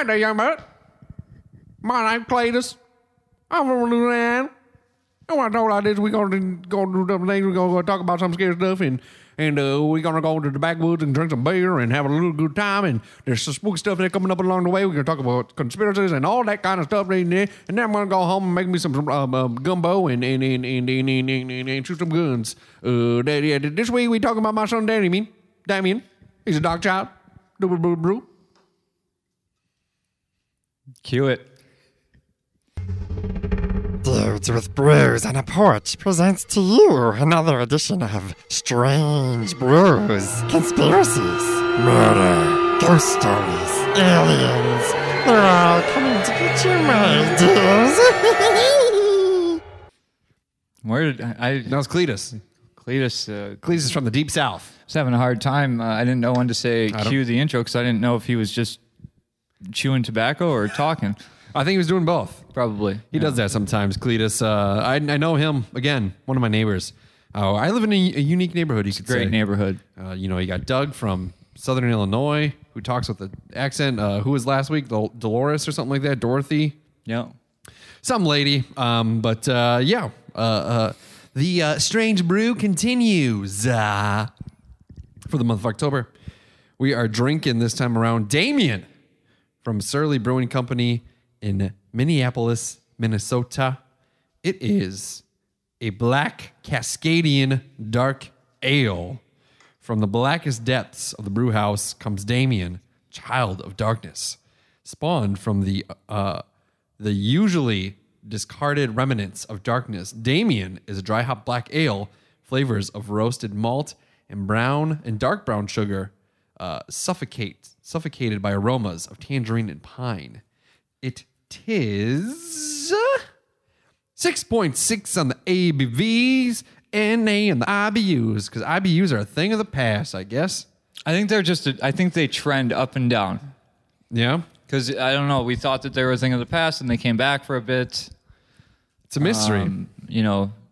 Hi there, young man. My name's Cletus. I'm from Louisiana. And what I told you is we're going to do some things. We're going to talk about some scary stuff, and we're going to go to the backwoods and drink some beer and have a little good time. And there's some spooky stuff that's coming up along the way. We're going to talk about conspiracies and all that kind of stuff. And then I'm going to go home and make me some gumbo and shoot some guns. This week we're talking about my son Damien. He's a dog child. Brew. Cue it. Dudes with Brews on a Porch presents to you another edition of Strange Brews, Conspiracies, Murder, Ghost Stories, Aliens. They're all coming to get you, my dears. Where did I? That was Cletus. Cletus Is from the deep south. was having a hard time. I didn't know when to say cue the intro because I didn't know if he was just chewing tobacco or talking. I think he was doing both. Probably. He does that sometimes, Cletus. I know him, again, one of my neighbors. I live in a unique neighborhood, you could say. Great neighborhood. You got Doug from Southern Illinois, who talks with the accent. Who was last week? Dolores or something like that? Dorothy? Yeah. Some lady. The Strange Brew continues. For the month of October, we are drinking this time around Damien from Surley Brewing Company in Minneapolis, Minnesota. It is a black Cascadian dark ale. From the blackest depths of the brew house comes Damien, child of darkness, spawned from the usually discarded remnants of darkness. Damien is a dry hop black ale, flavors of roasted malt and dark brown sugar, suffocated by aromas of tangerine and pine. It is 6.6 on the ABVs, NA and the IBUs, because IBUs are a thing of the past, I guess. I think I think they trend up and down. Yeah? Because, I don't know, we thought that they were a thing of the past and they came back for a bit. It's a mystery.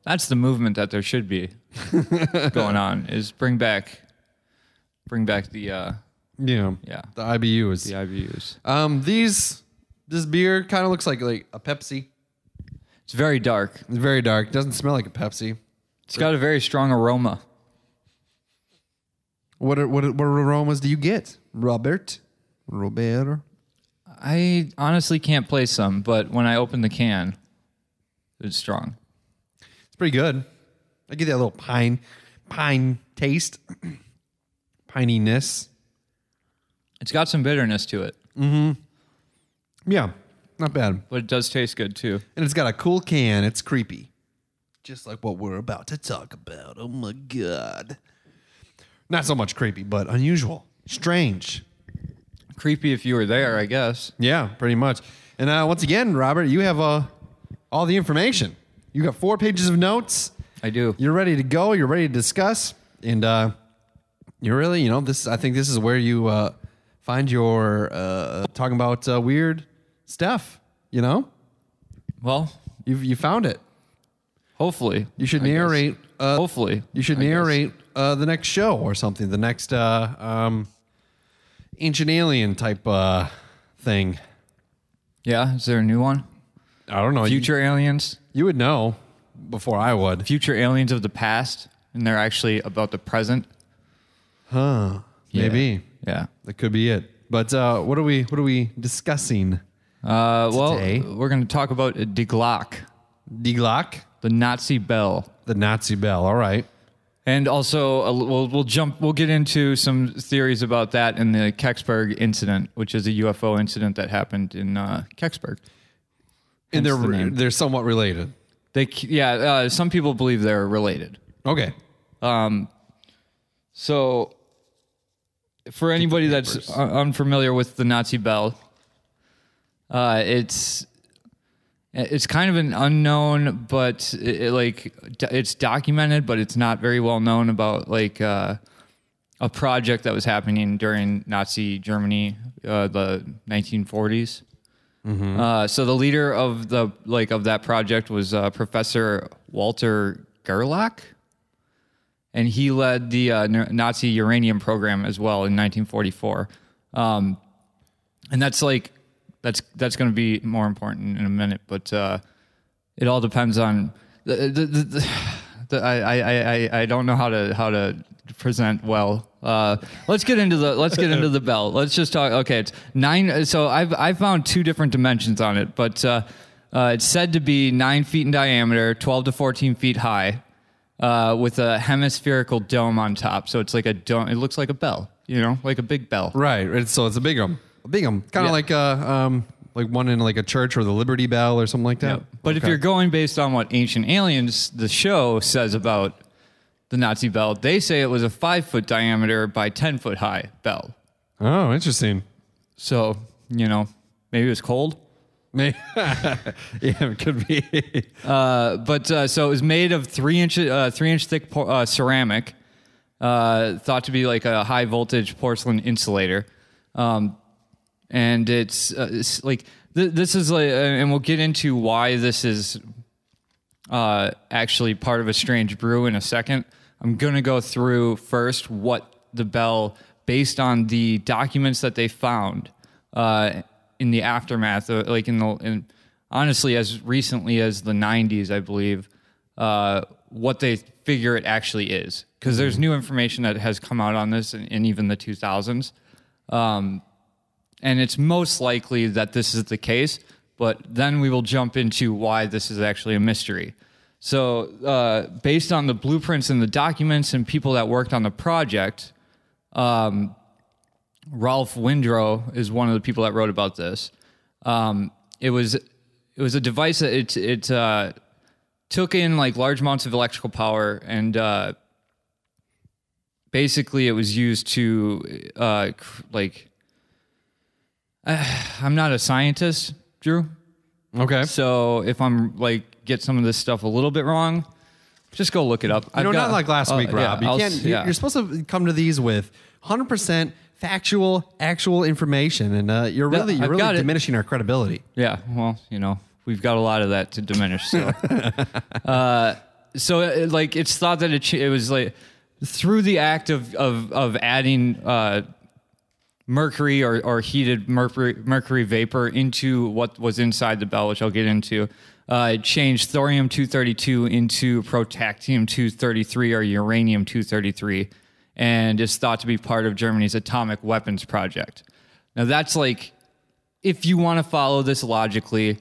That's the movement that there should be going on, is bring back the the IBUs. The IBUs. This beer kind of looks like a Pepsi. It's very dark. It's very dark. It doesn't smell like a Pepsi. It's got a very strong aroma. What aromas do you get, Robert? I honestly can't place them, but when I open the can, it's strong. It's pretty good. I get that little pine taste, pininess. It's got some bitterness to it. Mm-hmm. Yeah, not bad. But it does taste good, too. And it's got a cool can. It's creepy. Just like what we're about to talk about. Oh, my God. Not so much creepy, but unusual. Strange. Creepy if you were there, I guess. Yeah, pretty much. And once again, Robert, you have all the information. You got 4 pages of notes. I do. You're ready to go. You're ready to discuss. And you're really, I think this is where you find your talking about weird stuff, Well, you found it. Hopefully. You should narrate. Hopefully. You should narrate the next show or something. The next Ancient Alien type thing. Yeah? Is there a new one? I don't know. Future aliens? You would know before I would. Future aliens of the past, and they're actually about the present. Huh. Maybe. Yeah. That could be it. But what are we discussing? Well, we're going to talk about Die Glocke. Die Glocke? The Nazi bell. The Nazi bell. All right. And also, we'll get into some theories about that in the Kecksburg incident, which is a UFO incident that happened in Kecksburg. And they're somewhat related. Some people believe they're related. Okay. So, for anybody that's unfamiliar with the Nazi bell, it's kind of an unknown, but it's documented, but it's not very well known about a project that was happening during Nazi Germany, the 1940s. Mm-hmm. So the leader of that project was Professor Walter Gerlach, and he led the Nazi uranium program as well in 1944. And that's That's going to be more important in a minute, but it all depends on I don't know how to present well. Let's get into the bell. Let's just talk. Okay, it's 9. So I found 2 different dimensions on it, but it's said to be 9 feet in diameter, 12 to 14 feet high, with a hemispherical dome on top. So it's like a dome. It looks like a bell, like a big bell. Right. So it's a big one. Kind of like one in like a church or the Liberty Bell or something like that. Yep. But if you're going based on what Ancient Aliens, the show, says about the Nazi bell, they say it was a 5-foot diameter by 10-foot high bell. Oh, interesting. So, maybe it was cold. Yeah, it could be. But so it was made of 3-inch thick ceramic, thought to be like a high voltage porcelain insulator. And it's like this is like, and we'll get into why this is actually part of a strange brew in a second. I'm gonna go through first what the bell, based on the documents that they found in the aftermath, honestly as recently as the 90s, I believe, what they figure it actually is, because there's new information that has come out on this in even the 2000s. And it's most likely that this is the case, but then we will jump into why this is actually a mystery. So, based on the blueprints and the documents and people that worked on the project, Ralph Windrow is one of the people that wrote about this. It was a device that it took in like large amounts of electrical power, and basically it was used to I'm not a scientist, Drew. Okay. So if I'm get some of this stuff a little bit wrong, just go look it up. Not like last week, Rob. Yeah, you're supposed to come to these with 100% factual, actual information, and you're really diminishing our credibility. Yeah. Well, we've got a lot of that to diminish. So, it's thought that it was like through the act of adding mercury or heated mercury vapor into what was inside the bell, which I'll get into. It changed thorium-232 into protactinium-233 or uranium-233, and is thought to be part of Germany's atomic weapons project. Now that's if you want to follow this logically,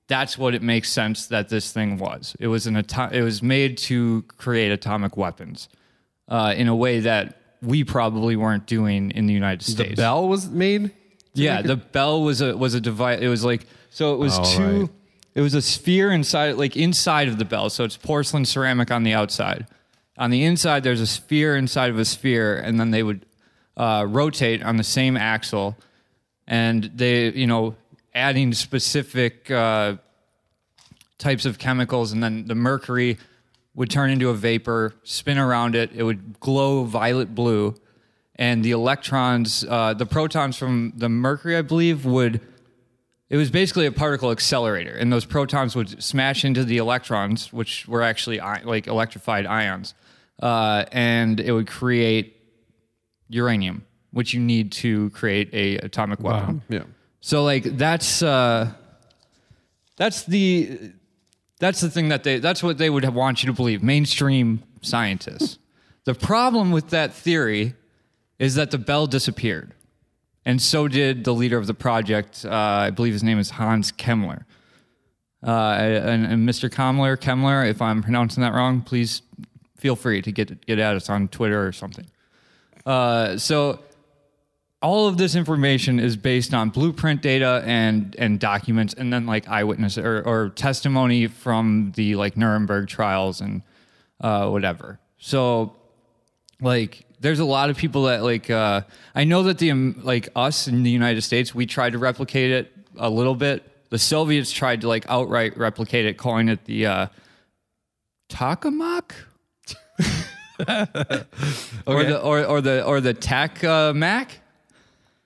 that's what it makes sense that this thing was. It was it was made to create atomic weapons in a way that we probably weren't doing in the United States. The bell was made? Yeah, the bell was a device. It was It was right. It was a sphere inside of the bell. So it's porcelain ceramic on the outside. On the inside, there's a sphere inside of a sphere, and then they would rotate on the same axle, and they, adding specific types of chemicals, and then the mercury would turn into a vapor, spin around it. It would glow violet blue, and the electrons, the protons from the mercury, I believe, it was basically a particle accelerator, and those protons would smash into the electrons, which were actually electrified ions, and it would create uranium, which you need to create a atomic weapon. Wow. Yeah. So that's the thing that's what they would want you to believe, mainstream scientists. The problem with that theory is that the bell disappeared. And so did the leader of the project. I believe his name is Hans Kemmler. And Mr. Kemmler, if I'm pronouncing that wrong, please feel free to get at us on Twitter or something. So all of this information is based on blueprint data and documents, and then eyewitness or testimony from the Nuremberg trials and whatever. So there's a lot of people that I know that us in the United States, we tried to replicate it a little bit. The Soviets tried to outright replicate it, calling it the tokamak. Okay. or the Mac.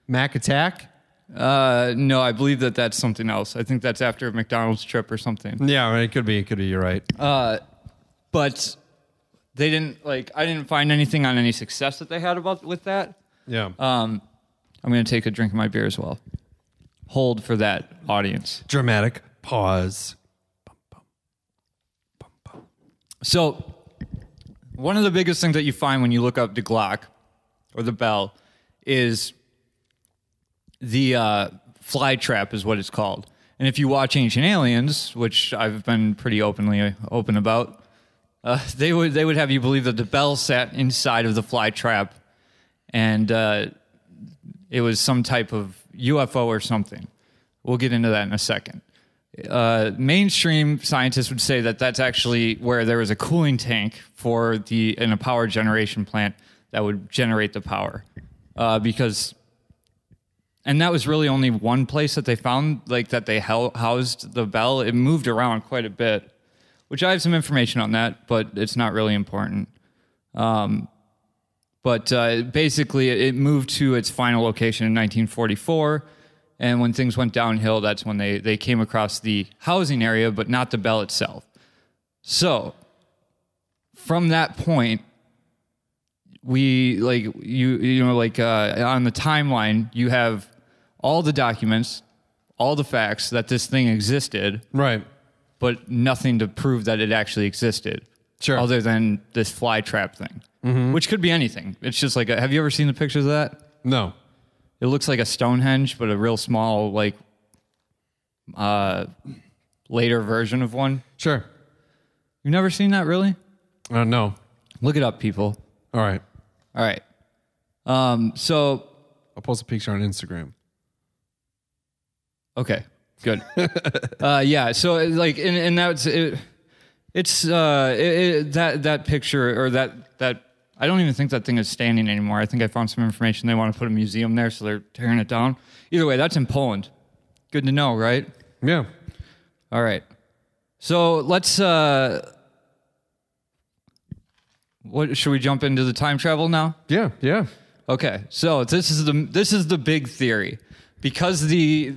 Mac Attack? No, I believe that's something else. I think that's after a McDonald's trip or something. Yeah, it could be. You're right. But they didn't I didn't find anything on any success that they had with that. Yeah. I'm going to take a drink of my beer as well. hold for that audience. Dramatic pause. So one of the biggest things that you find when you look up Die Glocke or the bell is the fly trap is what it's called. And if you watch Ancient Aliens, which I've been pretty open about, they would have you believe that the bell sat inside of the fly trap, and it was some type of UFO or something. We'll get into that in a second. Mainstream scientists would say that that's actually where there was a cooling tank in a power generation plant that would generate the power, and that was really only one place that they found, like, that they housed the bell. It moved around quite a bit, which I have some information on that, but it's not really important. But basically, it moved to its final location in 1944, and when things went downhill, that's when they came across the housing area, but not the bell itself. So, from that point, on the timeline, you have all the documents, all the facts that this thing existed, Right. but nothing to prove that it actually existed. Sure. Other than this fly trap thing, which could be anything. It's just like, have you ever seen the pictures of that? No. It looks like a Stonehenge, but a real small, like, later version of one. Sure. You've never seen that, really? No. Look it up, people. All right. All right. So, I'll post a picture on Instagram. okay, good. Yeah. So, like, and that's it. It's that picture, or that I don't even think that thing is standing anymore. I think I found some information. They want to put a museum there, so they're tearing it down. Either way, that's in Poland. Good to know, right? Yeah. All right. So let's. What should we jump into the time travel now? Yeah. Yeah. Okay. So this is the big theory, because the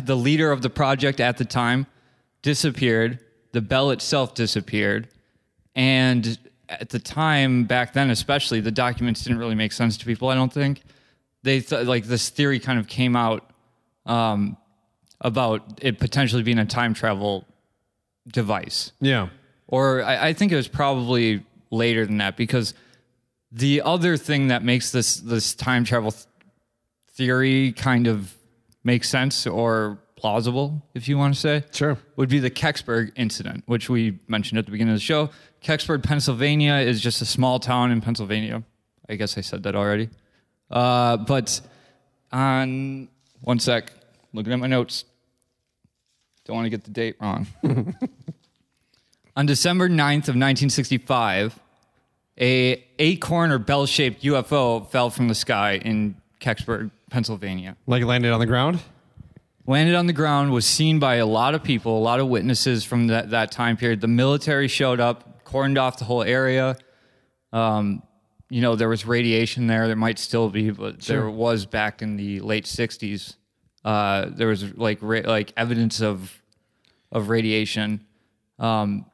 leader of the project at the time disappeared. The bell itself disappeared. And at the time, back then especially, the documents didn't really make sense to people, I don't think. They thought, like, this theory kind of came out about it potentially being a time travel device. Yeah. Or I think it was probably later than that, because the other thing that makes this time travel theory kind of make sense, or plausible, if you want to say, Sure, would be the Kecksburg incident, which we mentioned at the beginning of the show. Kecksburg, Pennsylvania is just a small town in Pennsylvania. I guess I said that already. But on one sec, looking at my notes. Don't want to get the date wrong. On December 9th of 1965, a acorn or bell-shaped UFO fell from the sky in Kecksburg, Pennsylvania. like landed on the ground. Landed on the ground, was seen by a lot of people, a lot of witnesses from that time period. The military showed up, cordoned off the whole area. There was radiation there. There might still be, but there was back in the late 60s. There was like evidence of radiation. Now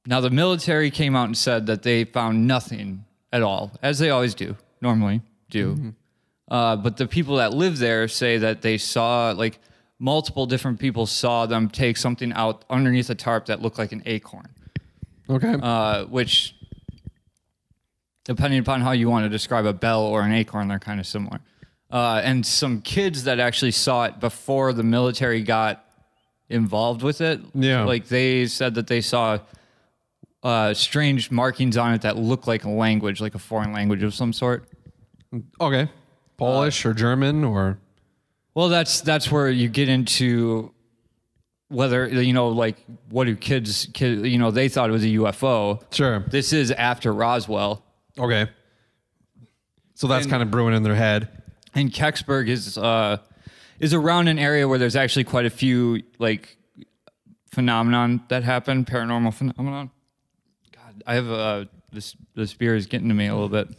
the military came out and said that they found nothing at all, as they always normally do. Mm-hmm. But the people that live there say that they saw, like, multiple different people saw them take something out underneath a tarp that looked like an acorn. Okay. Which, depending upon how you want to describe a bell or an acorn, they're kind of similar. And some kids that actually saw it before the military got involved with it. Yeah. Like, they said that they saw strange markings on it that looked like a language, like a foreign language of some sort. Okay. Polish or German or... Well, that's where you get into whether, like, what do kids, they thought it was a UFO. Sure. This is after Roswell. Okay. So that's kind of brewing in their head. And Kecksburg is around an area where there's actually quite a few, like, phenomenon that happen, paranormal phenomenon. God, I have this beer is getting to me a little bit.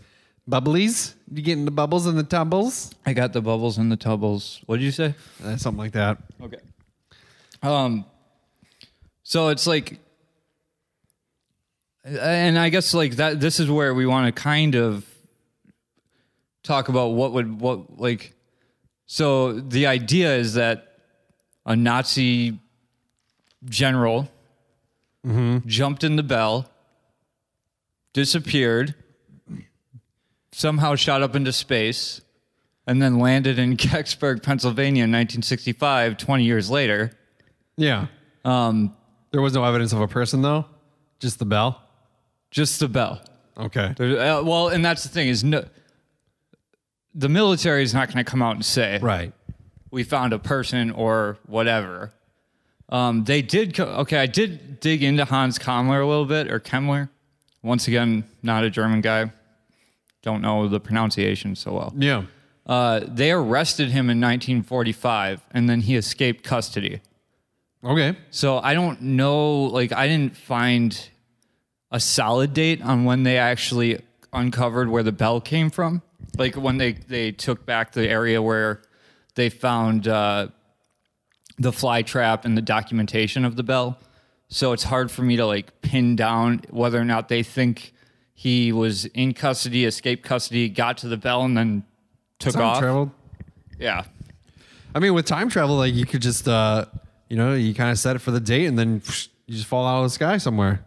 Bubblies? You getting the bubbles and the tumbles? I got the bubbles and the tubbles. What did you say? Something like that. Okay. So it's like, and I guess, like, that, this is where we want to kind of talk about so the idea is that a Nazi general jumped in the Bell, disappeared, somehow shot up into space, and then landed in Kecksburg, Pennsylvania in 1965, 20 years later. Yeah. There was no evidence of a person, though? Just the bell? Just the bell. Okay. And that's the thing is, the military is not going to come out and say, right, we found a person or whatever. They did. I did dig into Hans Kammler a little bit, or Kemmler. Once again, not a German guy. Don't know the pronunciation so well. Yeah. They arrested him in 1945, and then he escaped custody. Okay. So I don't know. I didn't find a solid date on when they actually uncovered where the bell came from. Like when they took back the area where they found the fly trap and the documentation of the bell. So it's hard for me to pin down whether or not they think he was in custody, escaped custody, got to the bell, and then took off. Traveled. Yeah. I mean, with time travel, you could just, you kind of set it for the date and then you just fall out of the sky somewhere.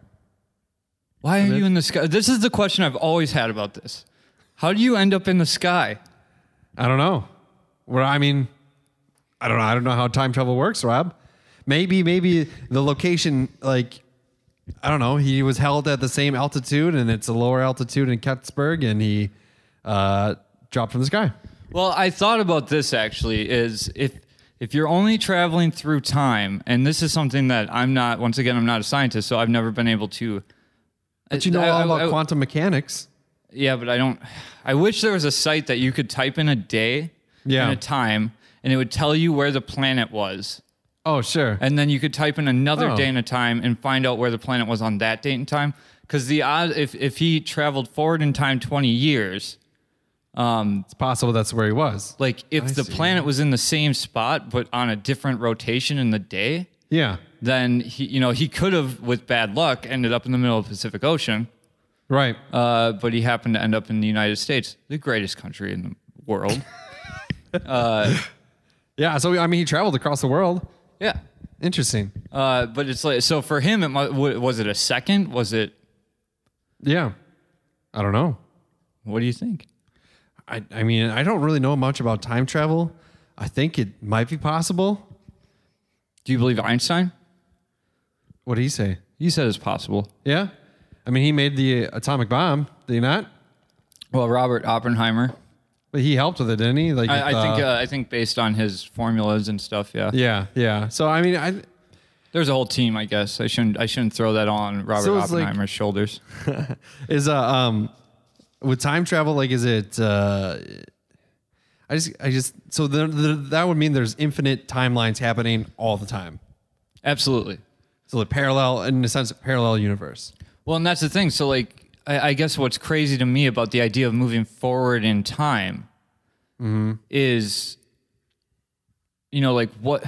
Why are you in the sky? This is the question I've always had about this. How do you end up in the sky? I don't know. Well, I mean, I don't know. I don't know how time travel works, Rob. Maybe the location, I don't know. He was held at the same altitude, and it's a lower altitude in Kecksburg, and he dropped from the sky. Well, I thought about this actually. Is if you're only traveling through time, and this is something that I'm not. Once again, I'm not a scientist, so I've never been able to. But you know all about quantum mechanics. Yeah, but I don't. I wish there was a site that you could type in a day and a time, and it would tell you where the planet was. Oh, sure. And then you could type in another day and a time and find out where the planet was on that date and time. Because the odds, if he traveled forward in time 20 years, it's possible that's where he was. If the planet was in the same spot but on a different rotation in the day, then he could have, with bad luck, ended up in the middle of the Pacific Ocean. Right. But he happened to end up in the United States, the greatest country in the world. Yeah. So I mean, he traveled across the world. Yeah. Interesting. But it's so for him, was it a second? Was it? Yeah. I don't know. What do you think? I mean, I don't really know much about time travel. I think it might be possible. Do you believe Einstein? What did he say? He said it's possible. Yeah. I mean, he made the atomic bomb. Did he not? Well, Robert Oppenheimer. But he helped with it, didn't he? I think based on his formulas and stuff. Yeah. Yeah. So I mean, there's a whole team. I guess I shouldn't throw that on Robert Oppenheimer's shoulders. Is with time travel, is it? I just so that would mean there's infinite timelines happening all the time. Absolutely. So the parallel, in a sense, a parallel universe. Well, and that's the thing. So I guess what's crazy to me about the idea of moving forward in time is, what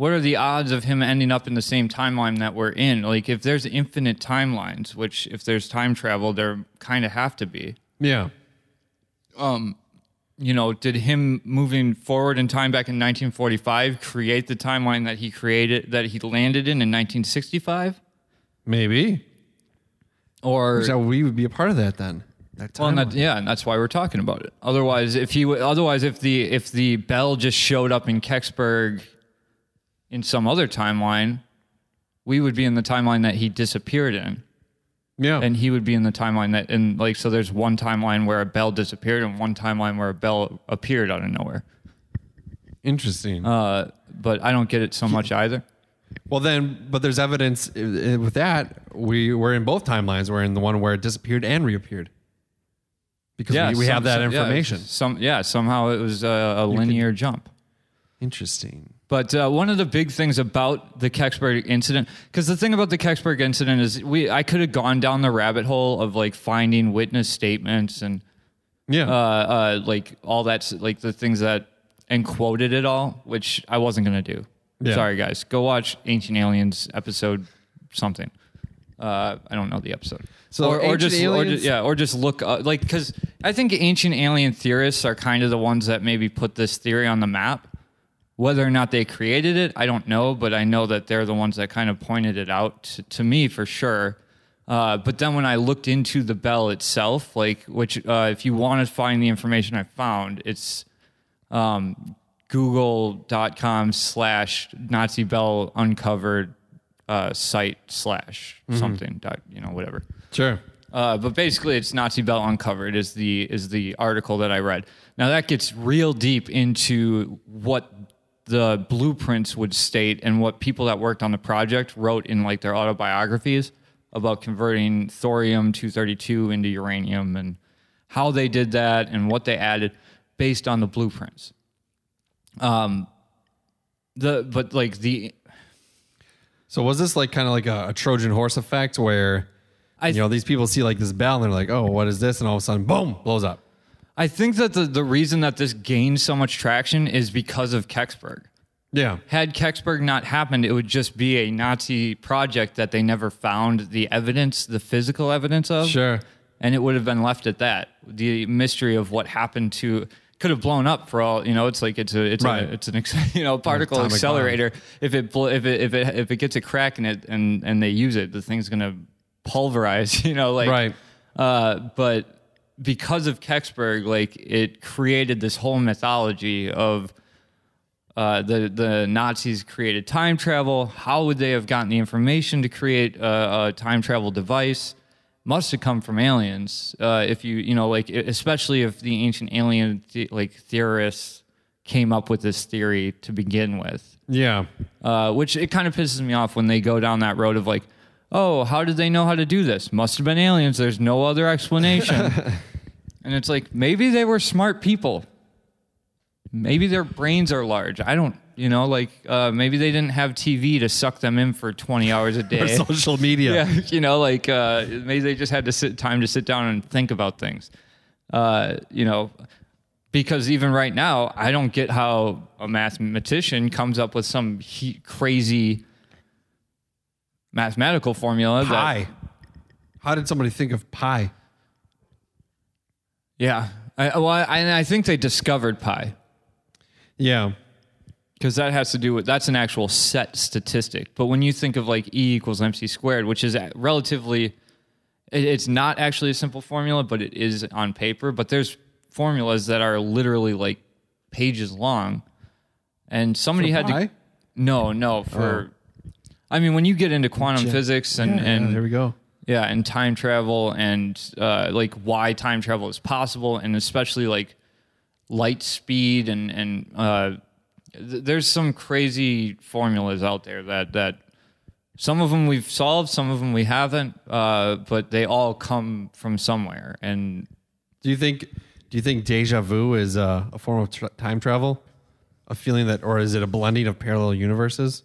are the odds of him ending up in the same timeline that we're in? If there's infinite timelines, which if there's time travel, there kind of have to be. Yeah. Did him moving forward in time back in 1945 create the timeline that he landed in 1965? Maybe. Or so we would be a part of that then. And that's why we're talking about it. Otherwise, if the bell just showed up in Kecksburg in some other timeline, we would be in the timeline that he disappeared in. Yeah. And he would be in the timeline so there's one timeline where a bell disappeared and one timeline where a bell appeared out of nowhere. Interesting. But I don't get it so much either. Well, but there's evidence with that. We're in both timelines. We're in the one where it disappeared and reappeared. Because we have that information. Somehow it was a linear jump. Interesting. But one of the big things about the Kecksburg incident, because the thing about the Kecksburg incident is I could have gone down the rabbit hole of finding witness statements and all that, the things that, and quoted it all, which I wasn't going to do. Yeah. Sorry, guys. Go watch Ancient Aliens episode something. I don't know the episode. So or Ancient Aliens? just look like, because I think ancient alien theorists are kind of the ones that maybe put this theory on the map. Whether or not they created it, I don't know, but I know that they're the ones that kind of pointed it out to me for sure. But then when I looked into the bell itself, like, which if you want to find the information I found, it's google.com/Nazi bell uncovered site / something, whatever. Sure. But basically, it's Nazi Bell Uncovered is the article that I read. Now that gets real deep into what the blueprints would state and what people that worked on the project wrote in like their autobiographies about converting thorium-232 into uranium and how they did that and what they added based on the blueprints. So was this like kind of like a Trojan horse effect where these people see like this bell and they're like, oh, what is this? And all of a sudden, boom, blows up. I think that the reason that this gained so much traction is because of Kecksburg. Yeah. Had Kecksburg not happened, it would just be a Nazi project that they never found the evidence, the physical evidence of. Sure. And it would have been left at that. The mystery of what happened to could have blown up for all, it's like it's an particle Atomic accelerator. Bomb. If it gets a crack in it and they use it, the thing's gonna pulverize. Right. But because of Kecksburg, like, it created this whole mythology of the Nazis created time travel. How would they have gotten the information to create a time travel device? Must have come from aliens. If especially if the ancient alien theorists came up with this theory to begin with. Yeah. Which it kind of pisses me off when they go down that road of like, oh, how did they know how to do this? Must have been aliens. There's no other explanation. And it's like, maybe they were smart people. Maybe their brains are large. I don't, maybe they didn't have TV to suck them in for 20 hours a day. Or social media. Yeah, maybe they just had to sit down and think about things. Because even right now, I don't get how a mathematician comes up with some crazy mathematical formula. Pi. How did somebody think of pi? Yeah. I think they discovered pi. Yeah. Because that has to do with, that's an actual set statistic. But when you think of like E = MC squared, which is relatively, it's not actually a simple formula, but it is on paper. But there's formulas that are literally like pages long. And somebody had pi? I mean, when you get into quantum physics and there we go. Yeah, and time travel and like why time travel is possible, and especially like light speed and there's some crazy formulas out there that some of them we've solved, some of them we haven't, but they all come from somewhere. And do you think deja vu is a form of time travel, a feeling that, or is it a blending of parallel universes?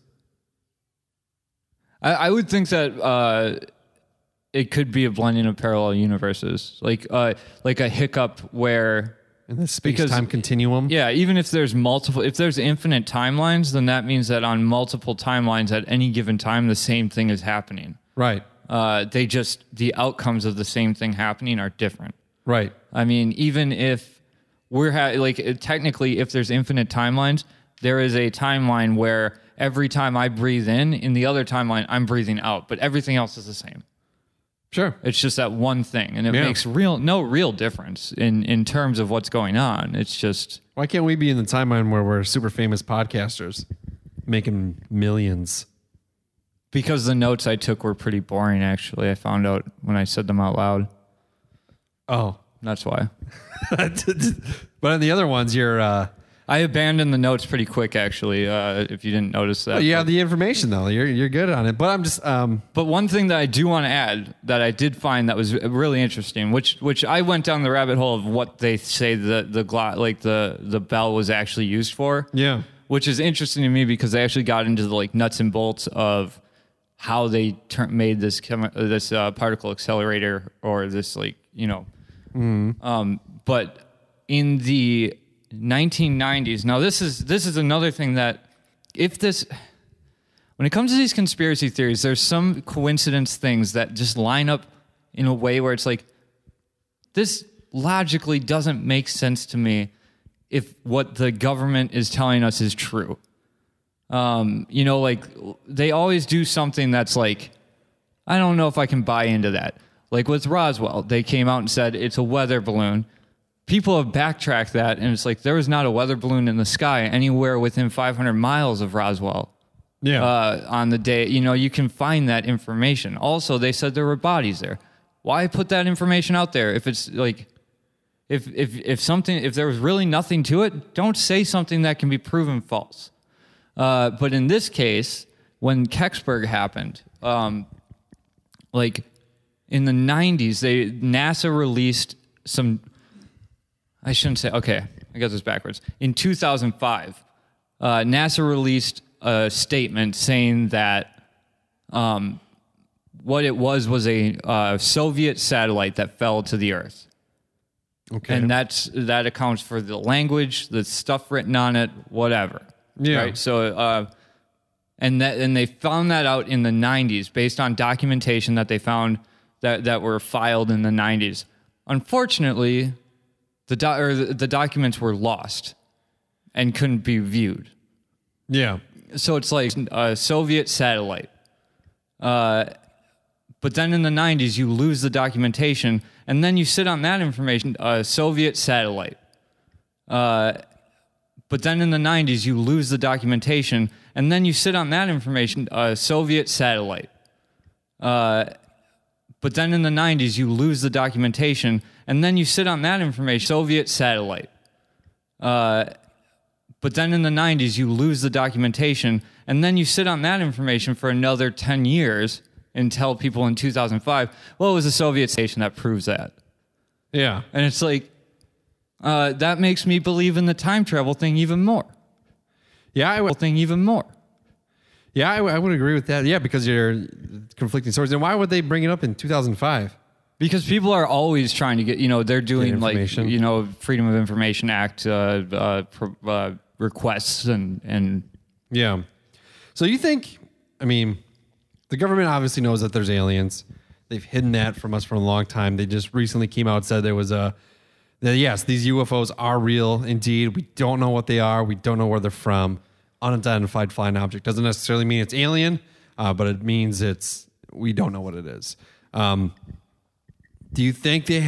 I would think that it could be a blending of parallel universes, like a hiccup where in the space-time continuum. Yeah, even if there's infinite timelines, then that means that on multiple timelines at any given time, the same thing is happening. Right. The outcomes of the same thing happening are different. Right. I mean, even if technically, if there's infinite timelines, there is a timeline where every time I breathe in the other timeline, I'm breathing out, but everything else is the same. Sure. It's just that one thing, and it makes no real difference in terms of what's going on. It's just... Why can't we be in the timeline where we're super famous podcasters making millions? Because the notes I took were pretty boring, actually. I found out when I said them out loud. Oh. That's why. But on the other ones, you're... I abandoned the notes pretty quick, actually, if you didn't notice that. Well, you have the information, though. You're good on it. But I'm just... But one thing that I do want to add that I did find that was really interesting, which I went down the rabbit hole of what they say the bell was actually used for. Yeah. Which is interesting to me because they actually got into the nuts and bolts of how they made this particle accelerator or this but in the 1990s. Now this is another thing that when it comes to these conspiracy theories, there's some coincidence things that just line up in a way where it's like, this logically doesn't make sense to me if what the government is telling us is true. You know, like they always do something that's like, I don't know if I can buy into that. Like with Roswell, they came out and said it's a weather balloon. People have backtracked that, and it's like there was not a weather balloon in the sky anywhere within 500 miles of Roswell. Yeah. On the day, you know, you can find that information. Also, they said there were bodies there. Why put that information out there if it's like, if there was really nothing to it, don't say something that can be proven false. But in this case, when Kecksburg happened, like in the 90s, NASA released some. I shouldn't say. Okay, I got this backwards. In 2005, NASA released a statement saying that what it was a Soviet satellite that fell to the Earth. Okay. And that accounts for the language, the stuff written on it, whatever. Yeah. Right. So and they found that out in the 90s based on documentation that they found that were filed in the 90s. Unfortunately, the documents were lost and couldn't be viewed. Yeah. So it's like a Soviet satellite. But then in the 90s, you lose the documentation, and then you sit on that information, a Soviet satellite. But then in the 90s, you lose the documentation, and then you sit on that information, a Soviet satellite. But then in the 90s, you lose the documentation, and then you sit on that information, Soviet satellite. But then in the 90s, you lose the documentation, and then you sit on that information for another 10 years and tell people in 2005, well, it was a Soviet station that proves that. Yeah. And it's like, that makes me believe in the time travel thing even more. Yeah, I would. Yeah, I would agree with that. Yeah, because you're conflicting stories. And why would they bring it up in 2005? Because people are always trying to get, you know, they're doing like, you know, Freedom of Information Act requests and. Yeah. So you think, I mean, the government obviously knows that there's aliens. They've hidden that from us for a long time. They just recently came out and said there was that yes, these UFOs are real indeed. We don't know what they are. We don't know where they're from. Unidentified flying object doesn't necessarily mean it's alien, but it means we don't know what it is. Do you think they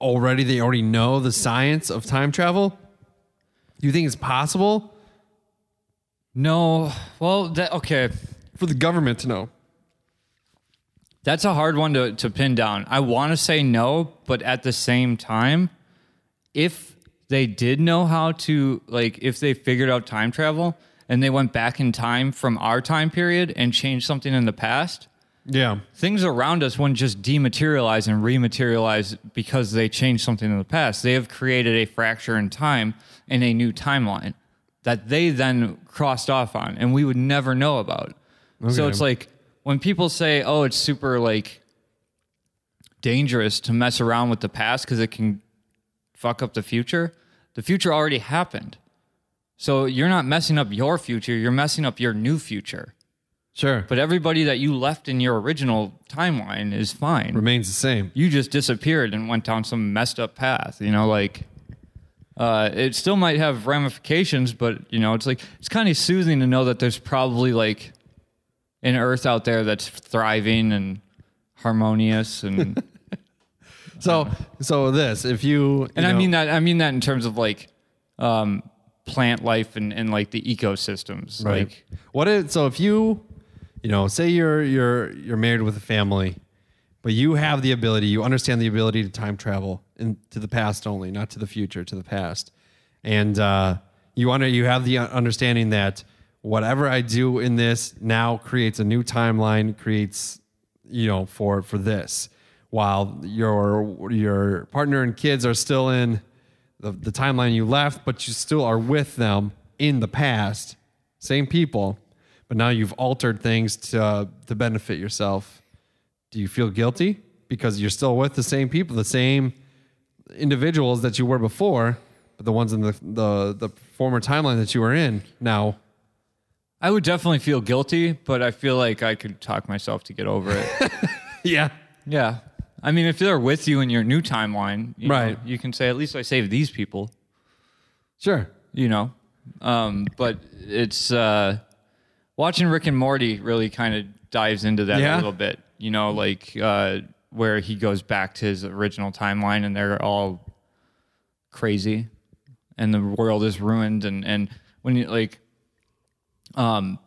already know the science of time travel? Do you think it's possible? No. Well, okay. For the government to know. That's a hard one to pin down. I want to say no, but at the same time, if they did know how to, like, if they figured out time travel and they went back in time from our time period and changed something in the past, yeah, things around us wouldn't just dematerialize and rematerialize because they changed something in the past. They have created a fracture in time and a new timeline that they then crossed off on, and we would never know about. Okay. So it's like when people say, oh, it's super like dangerous to mess around with the past because it can fuck up the future already happened. So you're not messing up your future, you're messing up your new future. Sure. But everybody that you left in your original timeline is fine. Remains the same. You just disappeared and went down some messed up path, you know, like it still might have ramifications, but you know, it's like, it's kind of soothing to know that there's probably like an Earth out there that's thriving and harmonious and so this, if you and know, I mean that in terms of like plant life and like the ecosystems. Right. Like if you say you're married with a family, but you have the ability, you understand the ability to time travel into the past only, not to the future, to the past. And you have the understanding that whatever I do in this now creates a new timeline, creates, for this, while your partner and kids are still in the timeline you left, but you still are with them in the past, same people, but now you've altered things to benefit yourself. Do you feel guilty because you're still with the same people, the same individuals that you were before, but the ones in the former timeline that you were in now I would definitely feel guilty, but I feel like I could talk myself to get over it. Yeah. Yeah. I mean, if they're with you in your new timeline, you know, you can say, at least I saved these people. Sure. You know? But it's watching Rick and Morty really kind of dives into that a little bit. You know, like where he goes back to his original timeline and they're all crazy and the world is ruined. And when you like, that's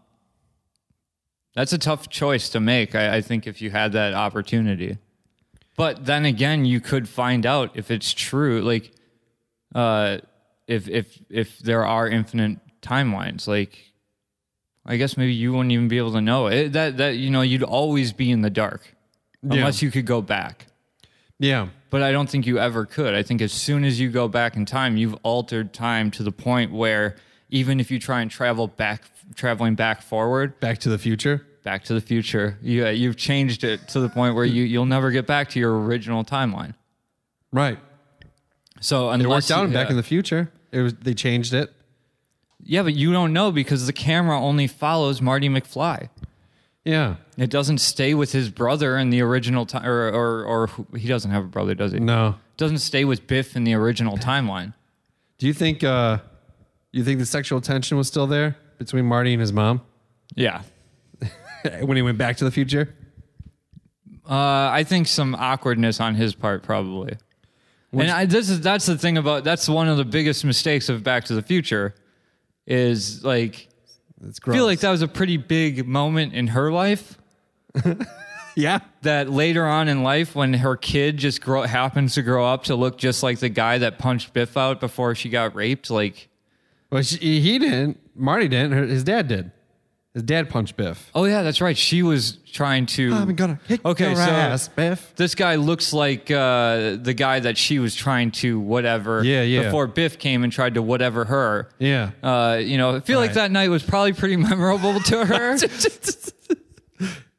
a tough choice to make, I think, if you had that opportunity. But then again, you could find out if it's true. Like, if there are infinite timelines, like, I guess maybe you wouldn't even be able to know it. That you know, you'd always be in the dark unless you could go back. Yeah. But I don't think you ever could. I think as soon as you go back in time, you've altered time to the point where even if you try and traveling back forward, Back to the Future. Back to the Future, you've changed it to the point where you'll never get back to your original timeline. Right. So It worked out in Back in the Future. They changed it. Yeah, but you don't know because the camera only follows Marty McFly. Yeah. It doesn't stay with his brother in the original time, or he doesn't have a brother, does he? No. It doesn't stay with Biff in the original timeline. Do you think the sexual tension was still there between Marty and his mom Yeah. when he went back to the future? I think some awkwardness on his part, probably. That's the thing that's one of the biggest mistakes of Back to the Future is like, It's I gross. feel like that was a pretty big moment in her life. Yeah. That later on in life, when her kid just happens to grow up to look just like the guy that punched Biff out before she got raped, like... Well, he didn't. Marty didn't. His dad did. His dad punched Biff. Oh, yeah, that's right. She was trying to... I'm gonna kick your ass, Biff. This guy looks like the guy that she was trying to whatever before Biff came and tried to whatever her. Yeah. You know, I feel like that night was probably pretty memorable to her.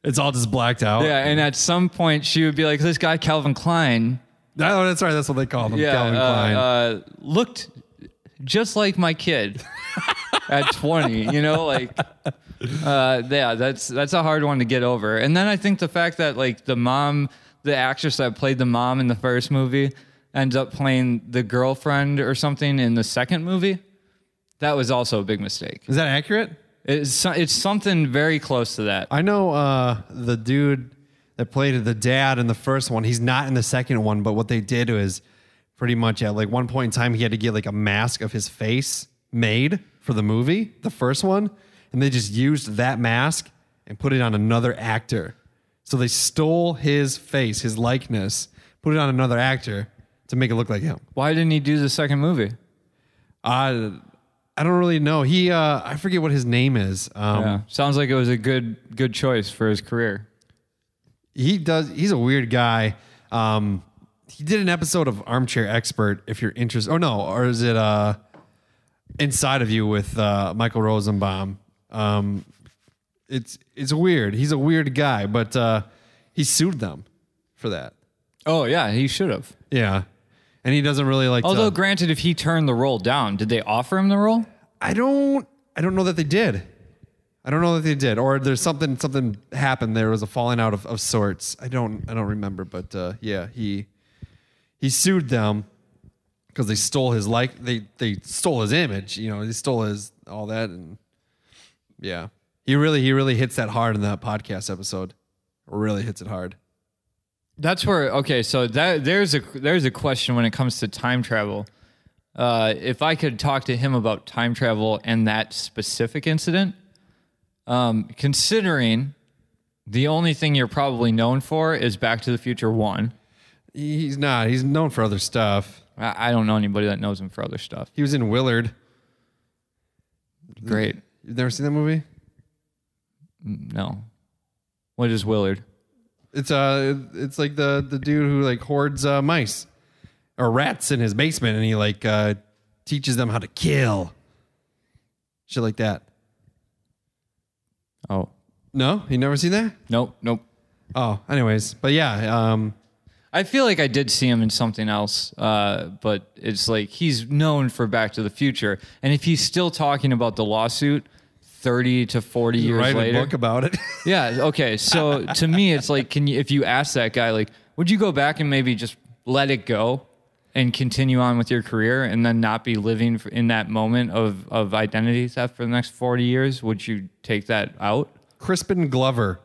It's all just blacked out. Yeah, and at some point she would be like, this guy Calvin Klein... Oh, that's right. That's what they call him. Calvin Klein. Looked just like my kid at 20, you know, like, yeah, that's a hard one to get over. And then I think the fact that like the actress that played the mom in the first movie ends up playing the girlfriend or something in the second movie, that was also a big mistake. Is that accurate? It's something very close to that. I know the dude that played the dad in the first one. He's not in the second one, but what they did was pretty much at like one point in time, he had to get like a mask of his face made for the movie, the first one. And they just used that mask and put it on another actor. So they stole his face, his likeness, put it on another actor to make it look like him. Why didn't he do the second movie? I don't really know. I forget what his name is. Yeah. Sounds like it was a good choice for his career. He's a weird guy. He did an episode of Armchair Expert, if you're interested. Oh, no. Or is it Inside of You with Michael Rosenbaum? It's weird. He's a weird guy, but he sued them for that. Oh, yeah, he should have. Yeah. And he doesn't really like Although, granted, if he turned the role down, did they offer him the role? I don't know that they did. I don't know that they did. Or there's something happened. There was a falling out of sorts. I don't remember, but yeah, he sued them because they stole his they stole his image, you know, they stole his all that, and yeah. He really hits that hard in that podcast episode. Really hits it hard. That's where so there's a question when it comes to time travel. If I could talk to him about time travel and that specific incident, considering the only thing you're probably known for is Back to the Future 1. He's not. He's known for other stuff. I don't know anybody that knows him for other stuff. He was in Willard. Great. You've never seen that movie? No. What is Willard? It's like the dude who like hoards mice or rats in his basement, and he like teaches them how to kill. Shit like that. Oh. No? You never seen that? Nope. Oh, anyways. But yeah, I feel like I did see him in something else, but it's like he's known for Back to the Future. And if he's still talking about the lawsuit 30 to 40 years Write later. a book about it. Yeah. Okay. So to me, it's like, if you ask that guy, like, would you go back and maybe just let it go and continue on with your career and then not be living in that moment of identity theft for the next 40 years? Would you take that out? Crispin Glover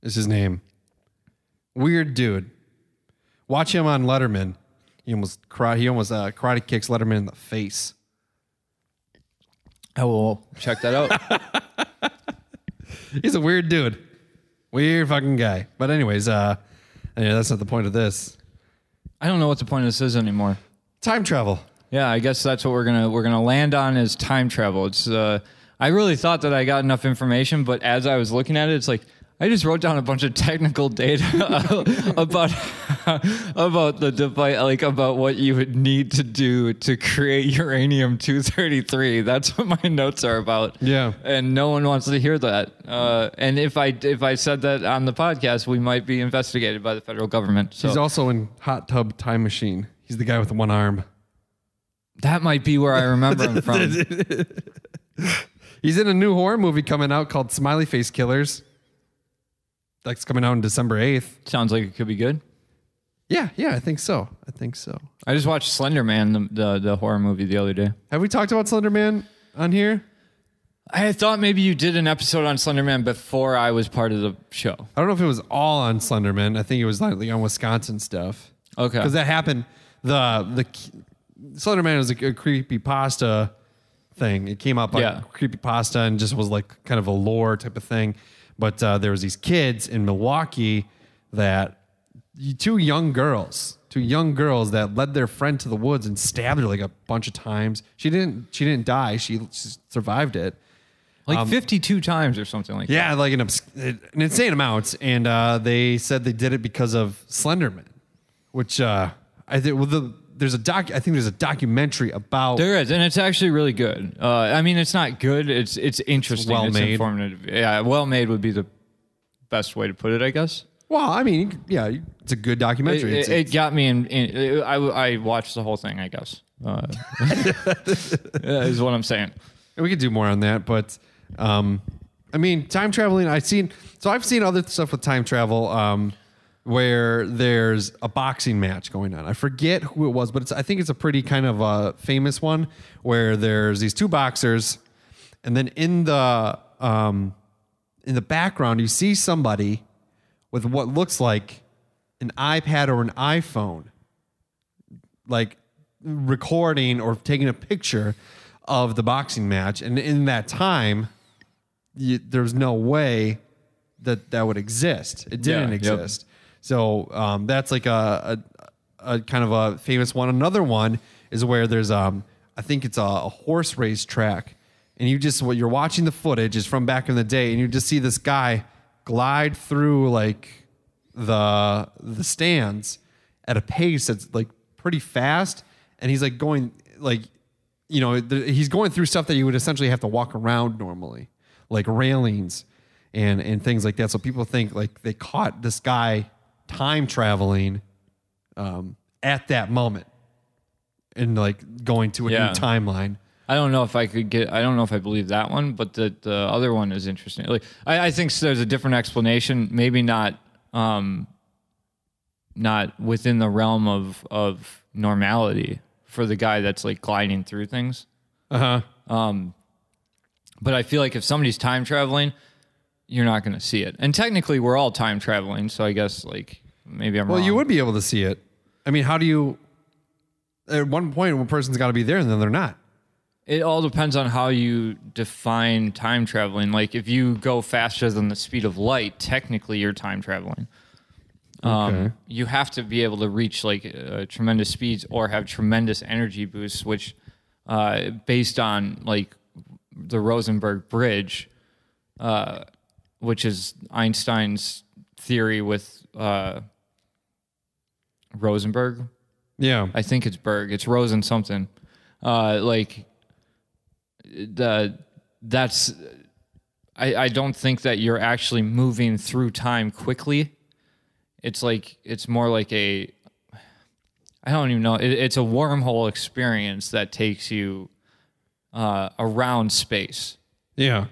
is his name. Weird dude. Watch him on Letterman. He almost karate kicks Letterman in the face. I will check that out. He's a weird dude. Weird fucking guy. But anyways, that's not the point of this. I don't know what the point of this is anymore. Time travel. Yeah, I guess that's what we're gonna land on is time travel. It's I really thought that I got enough information, but as I was looking at it, it's like I just wrote down a bunch of technical data about the device, like about what you would need to do to create uranium-233. That's what my notes are about. Yeah, and no one wants to hear that. And if I said that on the podcast, we might be investigated by the federal government. So he's also in Hot Tub Time Machine. He's the guy with the one arm. That might be where I remember him from. He's in a new horror movie coming out called Smiley Face Killers. That's coming out on December 8th. Sounds like it could be good. Yeah, I think so. I just watched Slender Man, the horror movie, the other day. Have we talked about Slender Man on here? I thought maybe you did an episode on Slender Man before I was part of the show. I don't know if it was all on Slender Man. I think it was like on Wisconsin stuff. Okay. Because that happened. The Slender Man was a creepypasta thing. It came up on creepypasta and just was like kind of a lore type of thing. But there was these kids in Milwaukee that two young girls that led their friend to the woods and stabbed her like a bunch of times. She didn't die. She survived it. Like 52 times or something like that. Yeah, like an insane amount. And they said they did it because of Slenderman, which I think there's a documentary about. There is, and it's actually really good. I mean, it's not good. It's interesting. Well it's made. Informative. Yeah, well made would be the best way to put it, I guess. Well, I mean, yeah, it's a good documentary. It got me in I watched the whole thing, I guess. Is what I'm saying. We could do more on that, but I mean, time traveling. I've seen other stuff with time travel. Where there's a boxing match going on. I forget who it was, but I think it's a pretty kind of a famous one where there's these two boxers, and then in the background you see somebody with what looks like an iPad or an iPhone, like recording or taking a picture of the boxing match. And in that time, there's no way that would exist. It didn't exist. So that's like a kind of a famous one. Another one is where there's I think it's a horse race track, and what you're watching the footage is from back in the day, and you just see this guy glide through like the stands at a pace that's like pretty fast, and he's like going like he's going through stuff that you would essentially have to walk around normally, like railings and things like that. So people think like they caught this guy time traveling at that moment and like going to a new timeline. I don't know if I believe that one, but the other one is interesting. Like I think there's a different explanation, maybe not within the realm of normality for the guy that's like gliding through things. But I feel like if somebody's time traveling, you're not going to see it. And technically, we're all time traveling, so I guess like maybe I'm wrong. Well, you would be able to see it. I mean, how do you? At one point, one person's got to be there, and then they're not. It all depends on how you define time traveling. Like if you go faster than the speed of light, technically you're time traveling. Okay. You have to be able to reach like tremendous speeds or have tremendous energy boosts, which based on like the Rosenberg Bridge, which is Einstein's theory with Rosenberg. Yeah. I think it's Berg. It's Rosen something. I don't think that you're actually moving through time quickly. It's more like I don't even know. It's a wormhole experience that takes you around space. Yeah.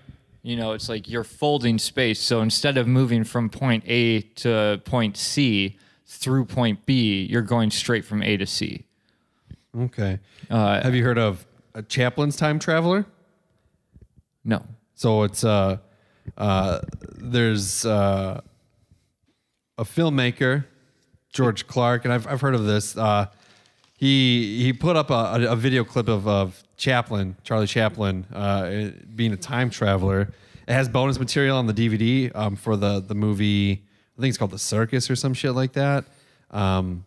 You know, it's like you're folding space. So instead of moving from point A to point C through point B, you're going straight from A to C. Okay. Have you heard of a Chaplin's time traveler? No. So it's there's a filmmaker, George Clark, and I've heard of this. He put up a video clip of Chaplin, Charlie Chaplin, being a time traveler. It has bonus material on the DVD for the movie. I think it's called The Circus or some shit like that. And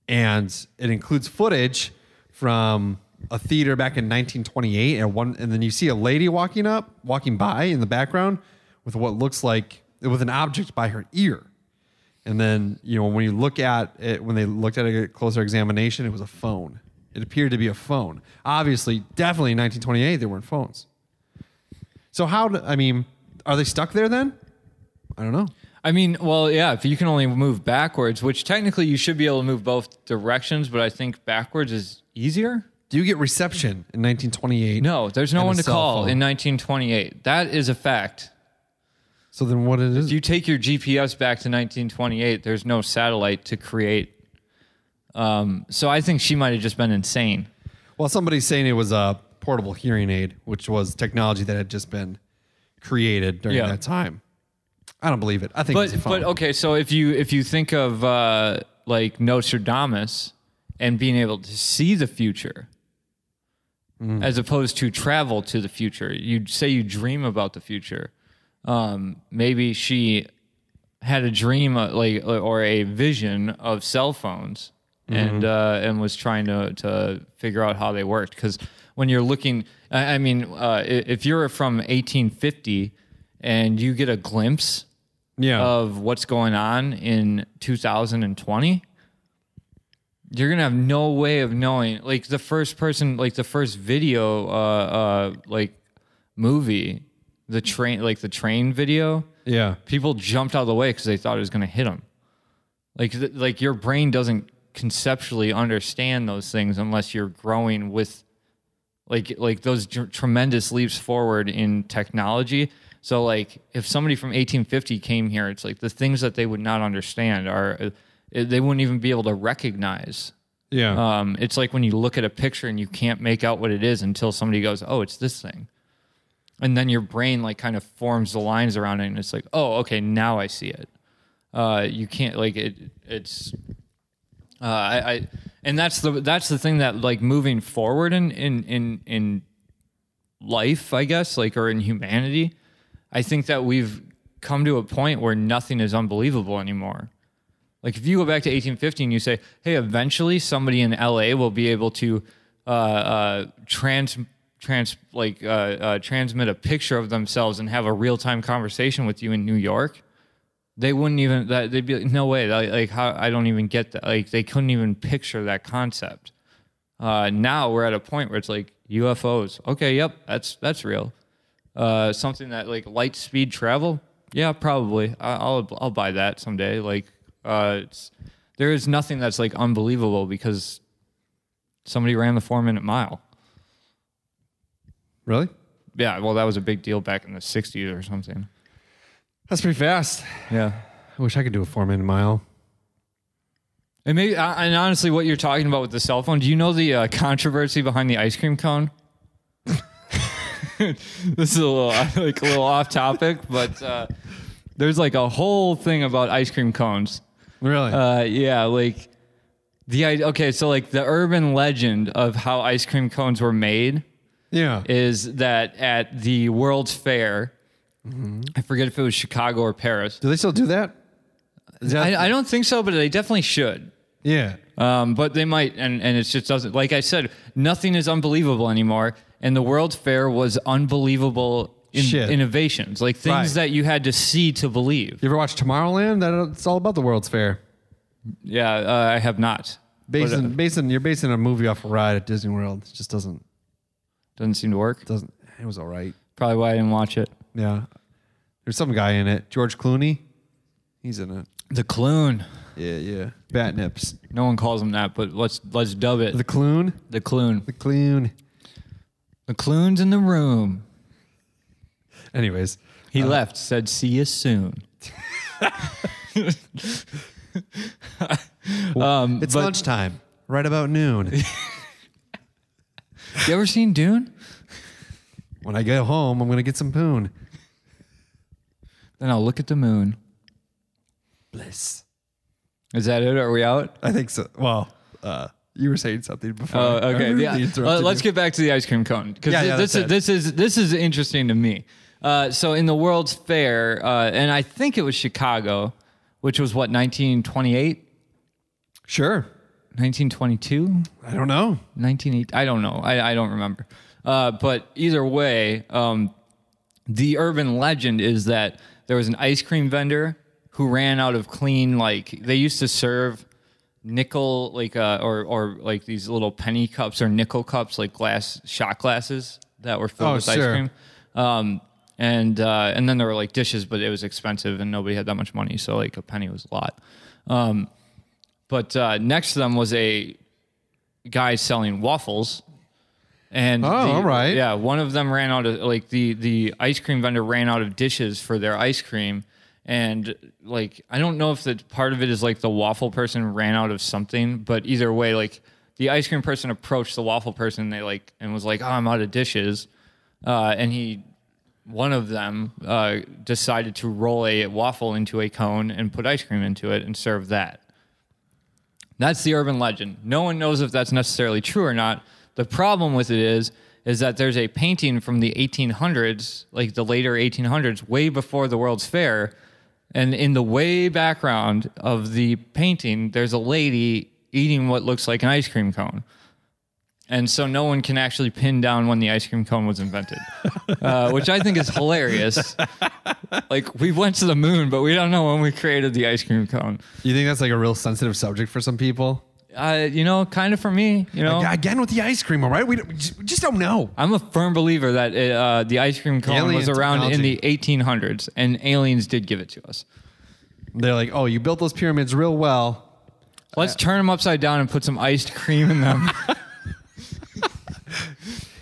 it includes footage from a theater back in 1928, and then you see a lady walking by in the background with what looks like with an object by her ear. And then, you know, when you look at it, when they looked at a closer examination, it was a phone. It appeared to be a phone. Obviously, definitely in 1928, there weren't phones. So are they stuck there then? I don't know. I mean, well, yeah, if you can only move backwards, which technically you should be able to move both directions, but I think backwards is easier. Do you get reception in 1928? No, there's no one to call in 1928. That is a fact. So then what it is? If you take your GPS back to 1928, there's no satellite to create. So I think she might have just been insane. Well, somebody's saying it was a portable hearing aid, which was technology that had just been created during that time. I don't believe it. I think it's a phone. But okay, so if you think of like Nostradamus and being able to see the future, as opposed to travel to the future, you'd say you dream about the future. Maybe she had a dream or a vision of cell phones and was trying to figure out how they worked. Because when you're looking, if you're from 1850 and you get a glimpse of what's going on in 2020, you're going to have no way of knowing. Like the first video, movie, the train video. Yeah. People jumped out of the way because they thought it was going to hit them. Like your brain doesn't conceptually understand those things unless you're growing with like those tremendous leaps forward in technology. So like if somebody from 1850 came here, it's like the things that they would not understand are they wouldn't even be able to recognize. Yeah. It's like when you look at a picture and you can't make out what it is until somebody goes, "Oh, it's this thing." And then your brain like kind of forms the lines around it, and it's like, "Oh, okay, now I see it." You can't like it. It's and that's the thing that like moving forward in life, I guess, like or in humanity, I think that we've come to a point where nothing is unbelievable anymore. Like if you go back to 1850 and you say, "Hey, eventually somebody in LA will be able to transmit a picture of themselves and have a real-time conversation with you in New York," they wouldn't even they'd be like, "No way, like how I don't even get that." Like they couldn't even picture that concept. Now we're at a point where it's like UFOs. Okay, yep, that's real. Something that like light speed travel, yeah, probably. I'll buy that someday. Like there is nothing that's like unbelievable because somebody ran the 4-minute mile. Really? Yeah, well, that was a big deal back in the 60s or something. That's pretty fast. Yeah. I wish I could do a 4-minute mile. And maybe, and honestly, what you're talking about with the cell phone, do you know the controversy behind the ice cream cone? This is a little off topic, but there's like a whole thing about ice cream cones. Really? Yeah, like so like the urban legend of how ice cream cones were made. Yeah, is that at the World's Fair? I forget if it was Chicago or Paris. Do they still do that? I don't think so, but they definitely should. Yeah. But they might, and it just doesn't. Like I said, nothing is unbelievable anymore, and the World's Fair was unbelievable innovations, like things that you had to see to believe. You ever watch Tomorrowland? It's all about the World's Fair. Yeah, I have not. You're basing a movie off a ride at Disney World. It just doesn't seem to work. It was all right. Probably why I didn't watch it. Yeah. There's some guy in it. George Clooney. He's in it. The Clune. Yeah. Bat nips. No one calls him that, but let's dub it. The Clune? The Clune. The Clune. The Clune's in the room. Anyways, He left, said, "See you soon." it's lunchtime, right about noon. You ever seen Dune? When I get home, I'm going to get some poon. Then I'll look at the moon. Bliss. Is that it? Are we out? I think so. Well, you were saying something before. Oh, okay. I rudely Yeah. interrupted Let's you. get back to the ice cream cone because this is interesting to me. So in the World's Fair, and I think it was Chicago, which was what, 1928, Sure. 1922, I don't know. 1980. I don't know. I don't remember. But either way, the urban legend is that there was an ice cream vendor who ran out of clean, like they used to serve nickel, like or like these little penny cups or nickel cups, like glass shot glasses that were filled with ice sure. cream. And then there were like dishes, but it was expensive and nobody had that much money, so like a penny was a lot. But next to them was a guy selling waffles. And all right. Yeah, one of them ran out of, like, the ice cream vendor ran out of dishes for their ice cream. And, like, I don't know if that part of it is, like, the waffle person ran out of something. But either way, like, the ice cream person approached the waffle person and was like, "Oh, I'm out of dishes." And one of them decided to roll a waffle into a cone and put ice cream into it and serve that. That's the urban legend. No one knows if that's necessarily true or not. The problem with it is that there's a painting from the 1800s, like the later 1800s, way before the World's Fair. And in the way background of the painting, there's a lady eating what looks like an ice cream cone. And so no one can actually pin down when the ice cream cone was invented, which I think is hilarious. Like, we went to the moon, but we don't know when we created the ice cream cone. You think that's like a real sensitive subject for some people? Kind of for me, Again with the ice cream, all right? We just don't know. I'm a firm believer that the ice cream cone Alien was around in technology. the 1800s, and aliens did give it to us. They're like, "Oh, you built those pyramids real well." Let's turn them upside down and put some iced cream in them.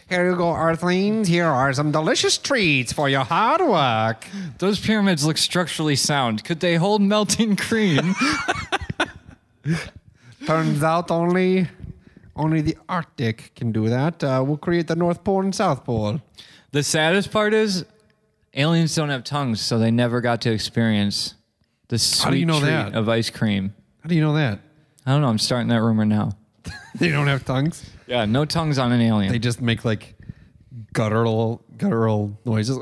Here you go, Earthlings. Here are some delicious treats for your hard work. Those pyramids look structurally sound. Could they hold melting cream? Turns out only the Arctic can do that. We'll create the North Pole and South Pole. The saddest part is aliens don't have tongues, so they never got to experience the sweet do you know treat that? of ice cream. How do you know that? I don't know. I'm starting that rumor now. They don't have tongues. Yeah, no tongues on an alien. They just make like guttural noises.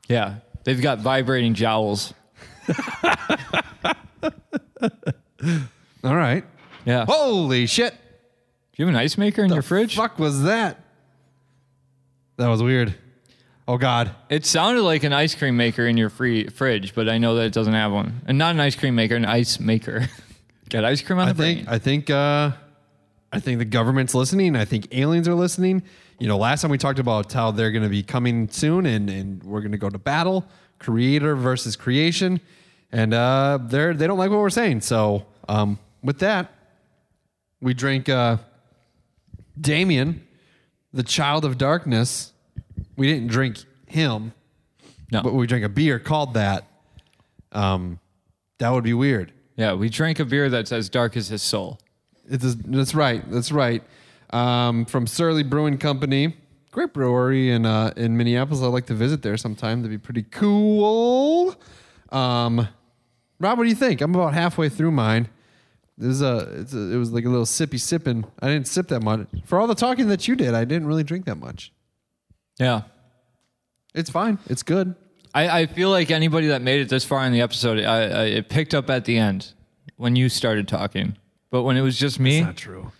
Yeah, they've got vibrating jowls. All right. Yeah. Holy shit. Do you have an ice maker in your fridge? Fuck was that? That was weird. Oh God. It sounded like an ice cream maker in your fridge, but I know that it doesn't have one. And not an ice cream maker, an ice maker. Got ice cream on the brain. I think the government's listening. I think aliens are listening. You know, last time we talked about how they're going to be coming soon, and we're going to go to battle, creator versus creation, and they don't like what we're saying. So with that, we drank Damien, the child of darkness. We didn't drink him, No. but we drank a beer called that. That would be weird. Yeah, we drank a beer that's as dark as his soul. That's right. That's right. From Surley Brewing Company, great brewery in Minneapolis. I'd like to visit there sometime. That'd be pretty cool. Rob, what do you think? I'm about halfway through mine. It was like a little sipping. I didn't sip that much. For all the talking that you did, I didn't really drink that much. Yeah. It's fine. It's good. I feel like anybody that made it this far in the episode, it picked up at the end when you started talking. But when it was just me, It's not true.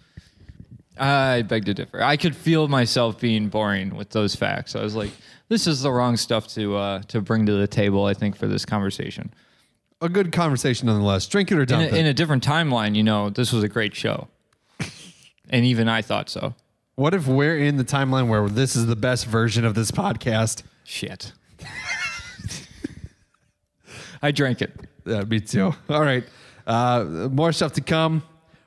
I beg to differ. I could feel myself being boring with those facts. I was like, this is the wrong stuff to bring to the table, I think, for this conversation. A good conversation nonetheless. Drink it or dump it. In a different timeline, this was a great show. And even I thought so. What if we're in the timeline where this is the best version of this podcast? Shit. I drank it. Yeah, me too. All right. More stuff to come.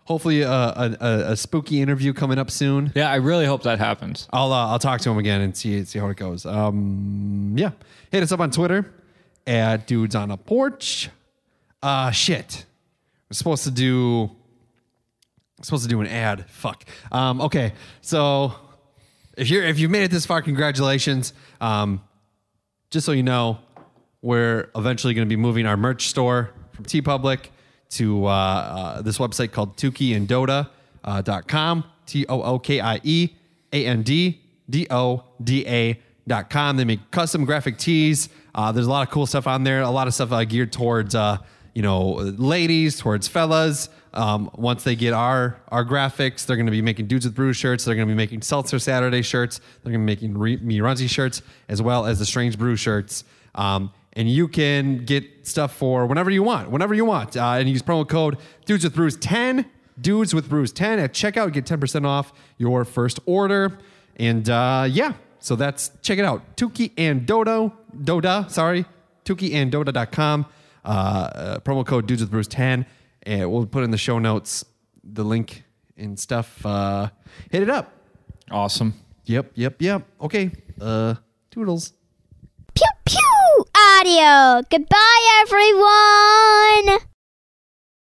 Hopefully a spooky interview coming up soon. Yeah, I really hope that happens. I'll talk to him again and see how it goes. Yeah. Hit us up on Twitter at Dudes on a Porch. Shit. We're supposed to do an ad. Fuck. Okay. So if you've made it this far, congratulations. Just so you know, we're eventually going to be moving our merch store from TeePublic to this website called tookieanddoda.com. TOOKIEANDDODA.com. They make custom graphic tees. There's a lot of cool stuff on there. A lot of stuff geared towards ladies, towards fellas. Once they get our graphics, they're going to be making Dudes with Brew shirts. They're going to be making Seltzer Saturday shirts. They're going to be making Me Runzy shirts, as well as the Strange Brew shirts. And you can get stuff for whenever you want. And use promo code Dudes with Brews 10. Dudes with Brews 10 at checkout. Get 10% off your first order. And so check it out. TookieandDoda.com. Promo code Dudes with Brews 10. And we'll put in the show notes the link and stuff. Hit it up. Awesome. Yep. Okay. Toodles. Pew pew audio. Goodbye, everyone.